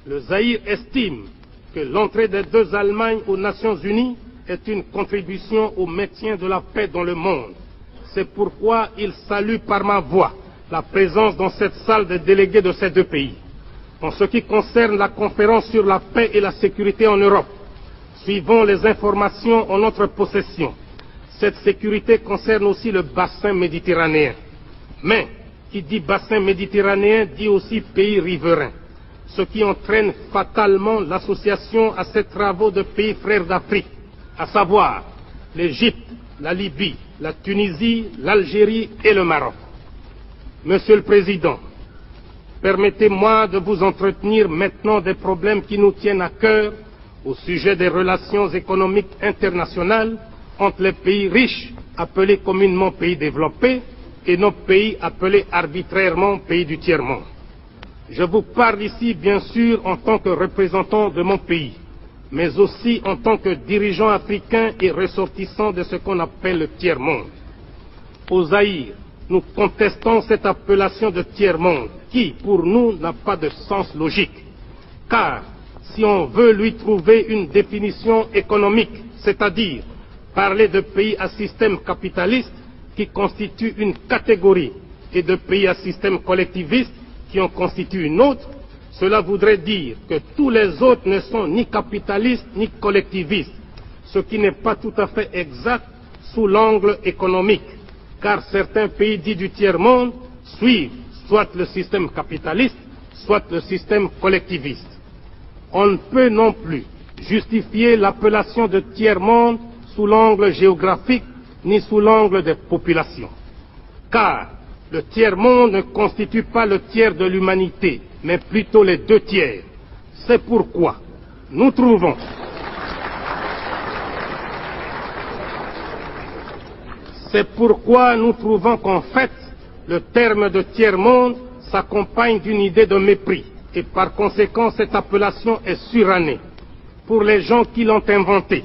Le Zaïre estime que l'entrée des deux Allemagnes aux Nations Unies est une contribution au maintien de la paix dans le monde. C'est pourquoi il salue par ma voix la présence dans cette salle des délégués de ces deux pays. En ce qui concerne la conférence sur la paix et la sécurité en Europe, suivant les informations en notre possession, cette sécurité concerne aussi le bassin méditerranéen. Mais, qui dit bassin méditerranéen dit aussi pays riverains, ce qui entraîne fatalement l'association à ces travaux de pays frères d'Afrique, à savoir l'Égypte, la Libye, la Tunisie, l'Algérie et le Maroc. Monsieur le Président, permettez-moi de vous entretenir maintenant des problèmes qui nous tiennent à cœur au sujet des relations économiques internationales entre les pays riches, appelés communément pays développés, et nos pays appelés arbitrairement pays du tiers-monde. Je vous parle ici, bien sûr, en tant que représentant de mon pays, mais aussi en tant que dirigeant africain et ressortissant de ce qu'on appelle le tiers-monde. Au Zaïre, nous contestons cette appellation de tiers-monde qui, pour nous, n'a pas de sens logique. Car, si on veut lui trouver une définition économique, c'est-à-dire parler de pays à système capitaliste qui constitue une catégorie et de pays à système collectiviste qui en constitue une autre, cela voudrait dire que tous les autres ne sont ni capitalistes ni collectivistes, ce qui n'est pas tout à fait exact sous l'angle économique, car certains pays dits du tiers-monde suivent soit le système capitaliste, soit le système collectiviste. On ne peut non plus justifier l'appellation de tiers-monde sous l'angle géographique ni sous l'angle des populations, car le tiers-monde ne constitue pas le tiers de l'humanité, mais plutôt les deux tiers. C'est pourquoi nous trouvons qu'en fait, le terme de tiers-monde s'accompagne d'une idée de mépris, et par conséquent cette appellation est surannée. Pour les gens qui l'ont inventée,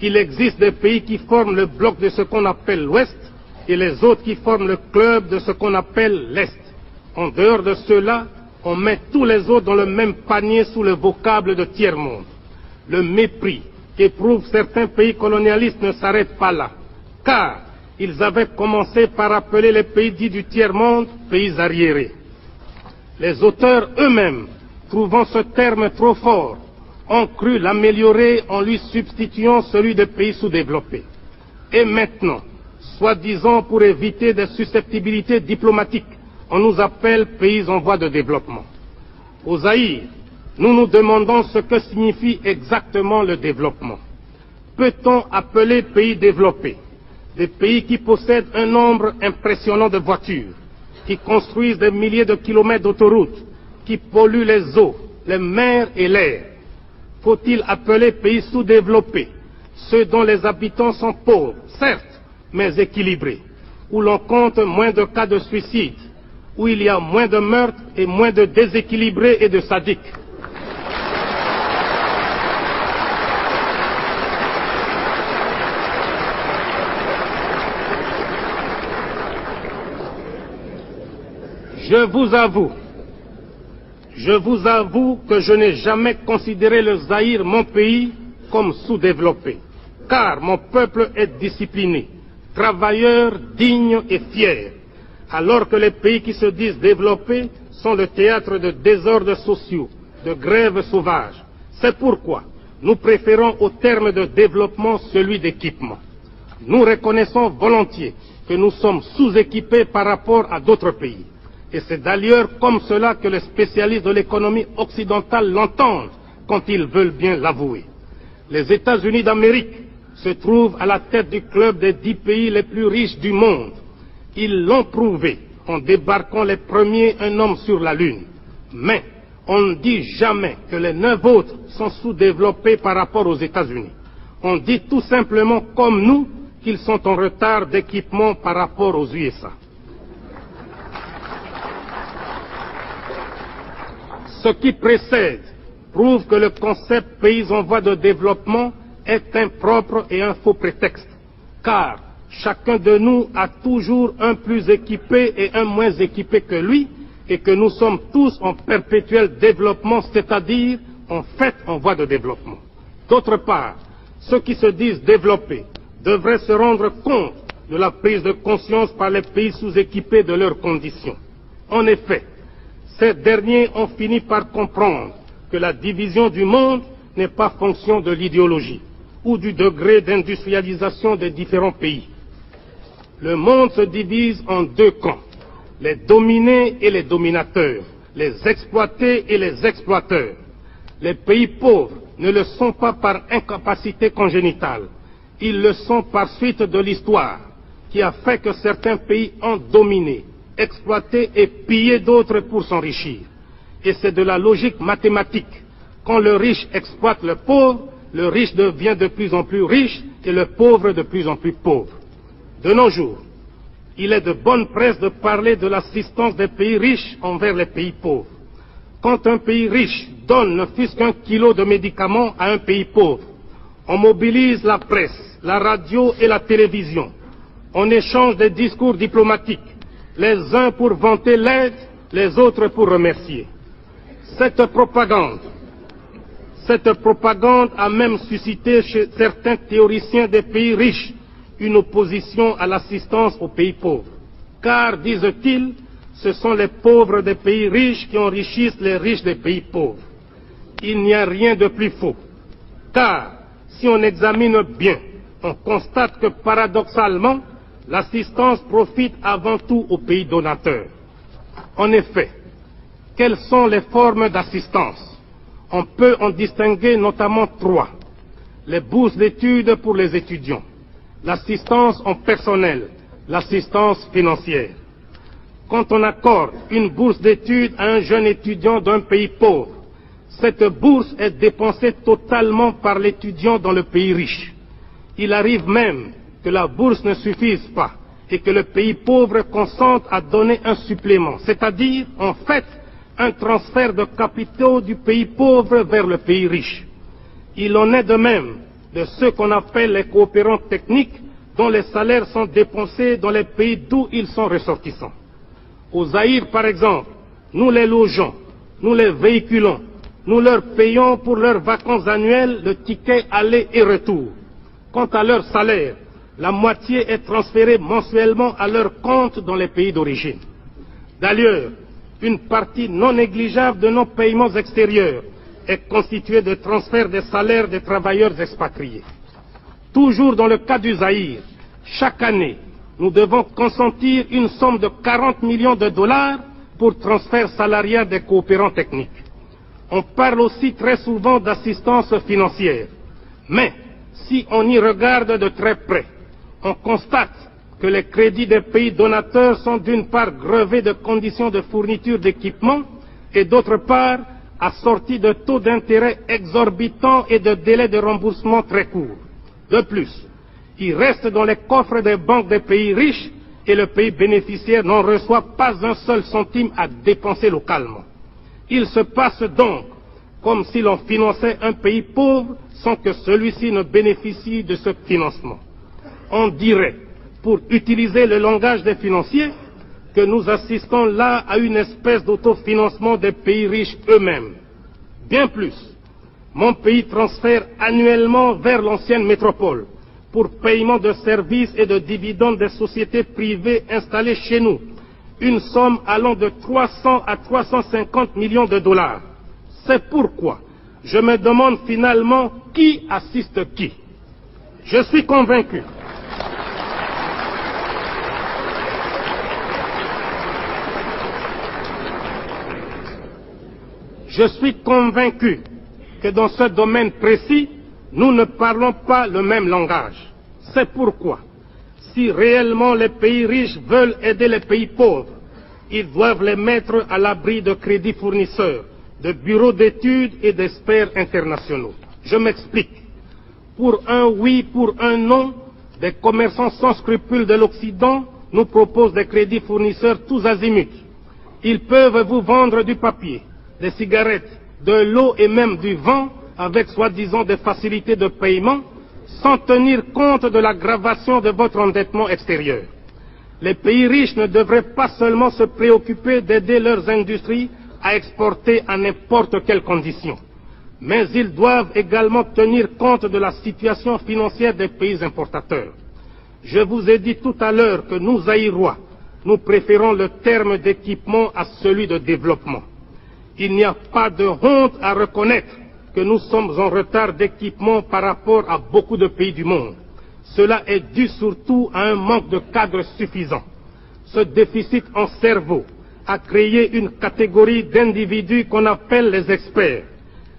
il existe des pays qui forment le bloc de ce qu'on appelle l'Ouest, et les autres qui forment le club de ce qu'on appelle l'Est. En dehors de cela, on met tous les autres dans le même panier sous le vocable de tiers-monde. Le mépris qu'éprouvent certains pays colonialistes ne s'arrête pas là, car ils avaient commencé par appeler les pays dits du tiers-monde pays arriérés. Les auteurs eux-mêmes, trouvant ce terme trop fort, ont cru l'améliorer en lui substituant celui de pays sous-développés. Et maintenant, soi-disant pour éviter des susceptibilités diplomatiques, on nous appelle pays en voie de développement. Au Zaïre, nous nous demandons ce que signifie exactement le développement. Peut-on appeler pays développés des pays qui possèdent un nombre impressionnant de voitures, qui construisent des milliers de kilomètres d'autoroutes, qui polluent les eaux, les mers et l'air? Faut-il appeler pays sous-développés ceux dont les habitants sont pauvres, certes, mais équilibrés, où l'on compte moins de cas de suicide, où il y a moins de meurtres et moins de déséquilibrés et de sadiques? Je vous avoue que je n'ai jamais considéré le Zaïre, mon pays, comme sous-développé, car mon peuple est discipliné, travailleur, digne et fier, alors que les pays qui se disent développés sont le théâtre de désordres sociaux, de grèves sauvages. C'est pourquoi nous préférons au terme de développement celui d'équipement. Nous reconnaissons volontiers que nous sommes sous-équipés par rapport à d'autres pays. Et c'est d'ailleurs comme cela que les spécialistes de l'économie occidentale l'entendent quand ils veulent bien l'avouer. Les États-Unis d'Amérique se trouvent à la tête du club des 10 pays les plus riches du monde. Ils l'ont prouvé en débarquant les premiers un homme sur la Lune. Mais on ne dit jamais que les 9 autres sont sous-développés par rapport aux États-Unis. On dit tout simplement comme nous qu'ils sont en retard d'équipement par rapport aux USA. Ce qui précède prouve que le concept pays en voie de développement est impropre et un faux prétexte, car chacun de nous a toujours un plus équipé et un moins équipé que lui, et que nous sommes tous en perpétuel développement, c'est-à-dire en fait en voie de développement. D'autre part, ceux qui se disent développés devraient se rendre compte de la prise de conscience par les pays sous-équipés de leurs conditions. En effet, ces derniers ont fini par comprendre que la division du monde n'est pas fonction de l'idéologie ou du degré d'industrialisation des différents pays. Le monde se divise en deux camps, les dominés et les dominateurs, les exploités et les exploiteurs. Les pays pauvres ne le sont pas par incapacité congénitale, ils le sont par suite de l'histoire qui a fait que certains pays ont dominé, exploité et pillé d'autres pour s'enrichir. Et c'est de la logique mathématique. Quand le riche exploite le pauvre, le riche devient de plus en plus riche et le pauvre de plus en plus pauvre. De nos jours, il est de bonne presse de parler de l'assistance des pays riches envers les pays pauvres. Quand un pays riche donne ne fût-ce qu'un kilo de médicaments à un pays pauvre, on mobilise la presse, la radio et la télévision. On échange des discours diplomatiques, les uns pour vanter l'aide, les autres pour remercier. Cette propagande a même suscité chez certains théoriciens des pays riches une opposition à l'assistance aux pays pauvres. Car, disent-ils, ce sont les pauvres des pays riches qui enrichissent les riches des pays pauvres. Il n'y a rien de plus faux. Car, si on examine bien, on constate que paradoxalement, l'assistance profite avant tout aux pays donateurs. En effet, quelles sont les formes d'assistance? On peut en distinguer notamment trois. Les bourses d'études pour les étudiants, l'assistance en personnel, l'assistance financière. Quand on accorde une bourse d'études à un jeune étudiant d'un pays pauvre, cette bourse est dépensée totalement par l'étudiant dans le pays riche. Il arrive même que la bourse ne suffise pas et que le pays pauvre consente à donner un supplément, c'est-à-dire, en fait, un transfert de capitaux du pays pauvre vers le pays riche. Il en est de même de ceux qu'on appelle les coopérants techniques, dont les salaires sont dépensés dans les pays d'où ils sont ressortissants. Au Zaïre, par exemple, nous les logeons, nous les véhiculons, nous leur payons pour leurs vacances annuelles le ticket aller et retour. Quant à leur salaire, la moitié est transférée mensuellement à leur compte dans les pays d'origine. D'ailleurs, une partie non négligeable de nos paiements extérieurs est constituée de transferts des salaires des travailleurs expatriés. Toujours dans le cas du Zaïre, chaque année, nous devons consentir une somme de 40 millions de dollars pour transfert salarial des coopérants techniques. On parle aussi très souvent d'assistance financière. Mais, si on y regarde de très près, on constate que les crédits des pays donateurs sont d'une part grevés de conditions de fourniture d'équipements et d'autre part assortis de taux d'intérêt exorbitants et de délais de remboursement très courts. De plus, ils restent dans les coffres des banques des pays riches et le pays bénéficiaire n'en reçoit pas un seul centime à dépenser localement. Il se passe donc comme si l'on finançait un pays pauvre sans que celui-ci ne bénéficie de ce financement. On dirait, pour utiliser le langage des financiers, que nous assistons là à une espèce d'autofinancement des pays riches eux-mêmes. Bien plus, mon pays transfère annuellement vers l'ancienne métropole, pour paiement de services et de dividendes des sociétés privées installées chez nous, une somme allant de 300 à 350 millions de dollars. C'est pourquoi je me demande finalement qui assiste qui. Je suis convaincu que dans ce domaine précis, nous ne parlons pas le même langage. C'est pourquoi, si réellement les pays riches veulent aider les pays pauvres, ils doivent les mettre à l'abri de crédits fournisseurs, de bureaux d'études et d'experts internationaux. Je m'explique. Pour un oui, pour un non, des commerçants sans scrupules de l'Occident nous proposent des crédits fournisseurs tous azimuts. Ils peuvent vous vendre du papier, des cigarettes, de l'eau et même du vent avec soi-disant des facilités de paiement sans tenir compte de l'aggravation de votre endettement extérieur. Les pays riches ne devraient pas seulement se préoccuper d'aider leurs industries à exporter à n'importe quelles conditions, mais ils doivent également tenir compte de la situation financière des pays importateurs. Je vous ai dit tout à l'heure que nous, Zaïrois, nous préférons le terme d'équipement à celui de développement. Il n'y a pas de honte à reconnaître que nous sommes en retard d'équipement par rapport à beaucoup de pays du monde. Cela est dû surtout à un manque de cadres suffisant. Ce déficit en cerveau a créé une catégorie d'individus qu'on appelle les experts.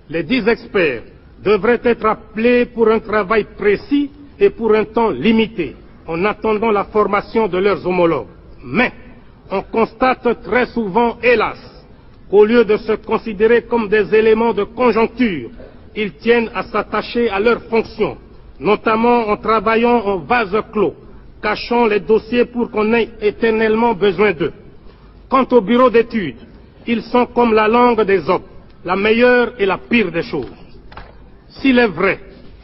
Les 10 experts devraient être appelés pour un travail précis et pour un temps limité, en attendant la formation de leurs homologues. Mais on constate très souvent, hélas, qu'au lieu de se considérer comme des éléments de conjoncture, ils tiennent à s'attacher à leurs fonctions, notamment en travaillant en vase clos, cachant les dossiers pour qu'on ait éternellement besoin d'eux. Quant au bureau d'études, ils sont comme la langue des hommes, la meilleure et la pire des choses. S'il est vrai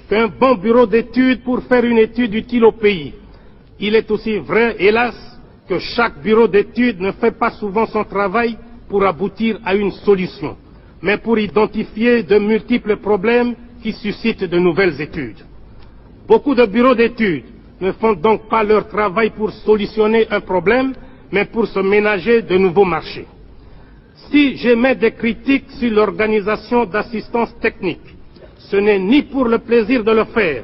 qu'un bon bureau d'études pour faire une étude utile au pays, il est aussi vrai, hélas, que chaque bureau d'études ne fait pas souvent son travail pour aboutir à une solution, mais pour identifier de multiples problèmes qui suscitent de nouvelles études. Beaucoup de bureaux d'études ne font donc pas leur travail pour solutionner un problème, mais pour se ménager de nouveaux marchés. Si j'émets des critiques sur l'organisation d'assistance technique, ce n'est ni pour le plaisir de le faire,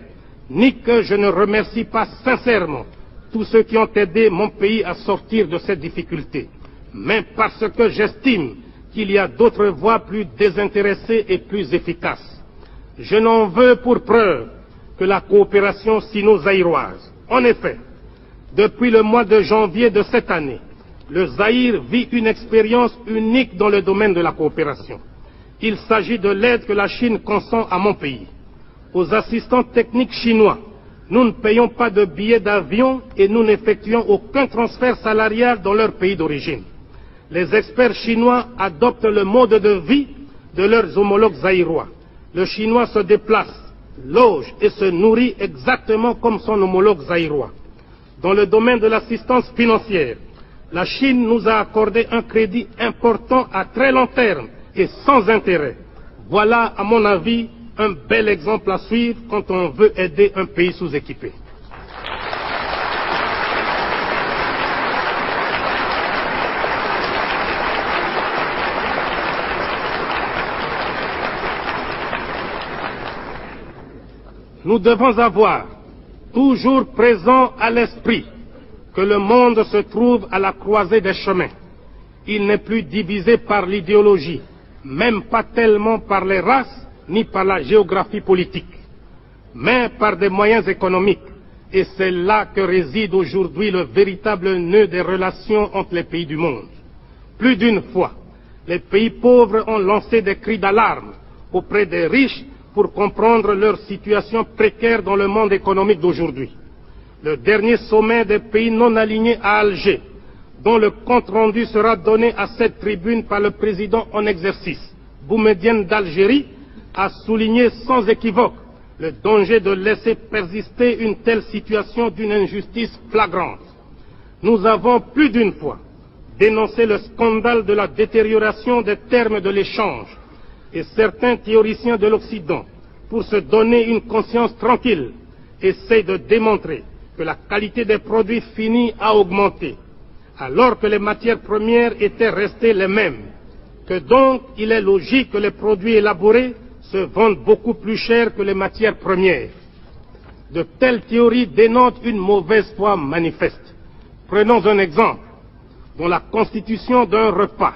ni que je ne remercie pas sincèrement tous ceux qui ont aidé mon pays à sortir de cette difficulté, mais parce que j'estime qu'il y a d'autres voies plus désintéressées et plus efficaces. Je n'en veux pour preuve que la coopération sino-zaïroise. En effet, depuis le mois de janvier de cette année, le Zaïre vit une expérience unique dans le domaine de la coopération. Il s'agit de l'aide que la Chine consent à mon pays. Aux assistants techniques chinois, nous ne payons pas de billets d'avion et nous n'effectuons aucun transfert salarial dans leur pays d'origine. Les experts chinois adoptent le mode de vie de leurs homologues zaïrois. Le chinois se déplace, loge et se nourrit exactement comme son homologue zaïrois. Dans le domaine de l'assistance financière, la Chine nous a accordé un crédit important à très long terme et sans intérêt. Voilà, à mon avis, un bel exemple à suivre quand on veut aider un pays sous-équipé. Nous devons avoir toujours présent à l'esprit que le monde se trouve à la croisée des chemins. Il n'est plus divisé par l'idéologie, même pas tellement par les races ni par la géographie politique, mais par des moyens économiques. Et c'est là que réside aujourd'hui le véritable nœud des relations entre les pays du monde. Plus d'une fois, les pays pauvres ont lancé des cris d'alarme auprès des riches pour comprendre leur situation précaire dans le monde économique d'aujourd'hui. Le dernier sommet des pays non alignés à Alger, dont le compte-rendu sera donné à cette tribune par le président en exercice, Boumedienne d'Algérie, a souligné sans équivoque le danger de laisser persister une telle situation d'une injustice flagrante. Nous avons plus d'une fois dénoncé le scandale de la détérioration des termes de l'échange et certains théoriciens de l'Occident, pour se donner une conscience tranquille, essaient de démontrer que la qualité des produits finis a augmenté, alors que les matières premières étaient restées les mêmes, que donc il est logique que les produits élaborés se vendent beaucoup plus cher que les matières premières. De telles théories dénotent une mauvaise foi manifeste. Prenons un exemple. Dans la constitution d'un repas,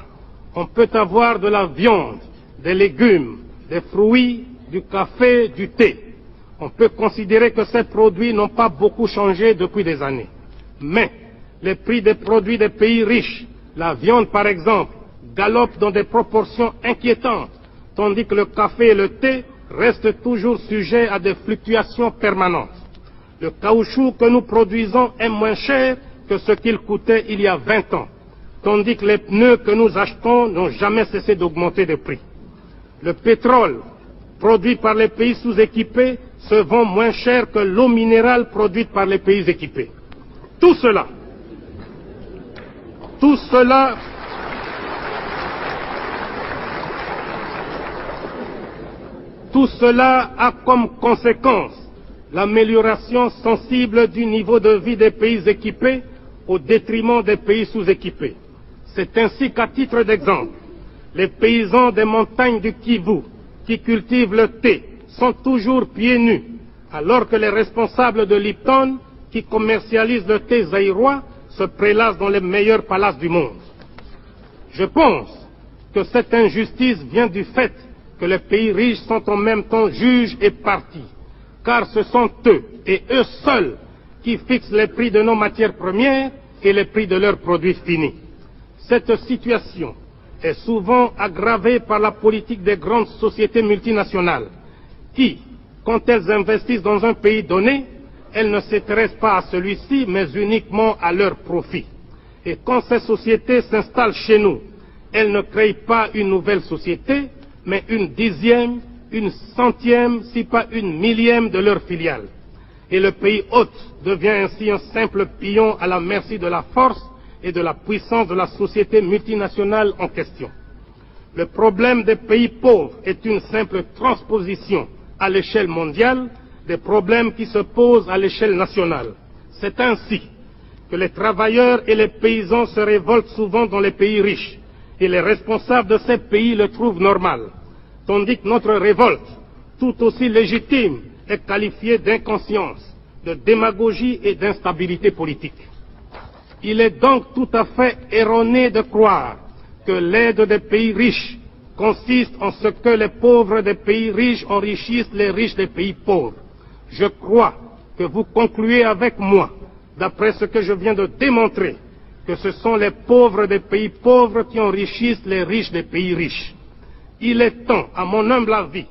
on peut avoir de la viande, des légumes, des fruits, du café, du thé. On peut considérer que ces produits n'ont pas beaucoup changé depuis des années. Mais les prix des produits des pays riches, la viande par exemple, galopent dans des proportions inquiétantes, tandis que le café et le thé restent toujours sujets à des fluctuations permanentes. Le caoutchouc que nous produisons est moins cher que ce qu'il coûtait il y a 20 ans, tandis que les pneus que nous achetons n'ont jamais cessé d'augmenter de prix. Le pétrole produit par les pays sous-équipés se vend moins cher que l'eau minérale produite par les pays équipés. Tout cela Tout cela a comme conséquence l'amélioration sensible du niveau de vie des pays équipés au détriment des pays sous-équipés. C'est ainsi qu'à titre d'exemple, les paysans des montagnes du Kivu qui cultivent le thé sont toujours pieds nus, alors que les responsables de Lipton qui commercialisent le thé zaïrois se prélassent dans les meilleurs palaces du monde. Je pense que cette injustice vient du fait que les pays riches sont en même temps juges et parties, car ce sont eux, et eux seuls, qui fixent les prix de nos matières premières et les prix de leurs produits finis. Cette situation est souvent aggravée par la politique des grandes sociétés multinationales, qui, quand elles investissent dans un pays donné, elles ne s'intéressent pas à celui-ci, mais uniquement à leur profit. Et quand ces sociétés s'installent chez nous, elles ne créent pas une nouvelle société, mais une dixième, une centième, si pas une millième de leurs filiales. Et le pays hôte devient ainsi un simple pion à la merci de la force et de la puissance de la société multinationale en question. Le problème des pays pauvres est une simple transposition à l'échelle mondiale des problèmes qui se posent à l'échelle nationale. C'est ainsi que les travailleurs et les paysans se révoltent souvent dans les pays riches, et les responsables de ces pays le trouvent normal, tandis que notre révolte, tout aussi légitime, est qualifiée d'inconscience, de démagogie et d'instabilité politique. Il est donc tout à fait erroné de croire que l'aide des pays riches consiste en ce que les pauvres des pays riches enrichissent les riches des pays pauvres. Je crois que vous concluez avec moi, d'après ce que je viens de démontrer, que ce sont les pauvres des pays pauvres qui enrichissent les riches des pays riches. Il est temps, à mon humble avis,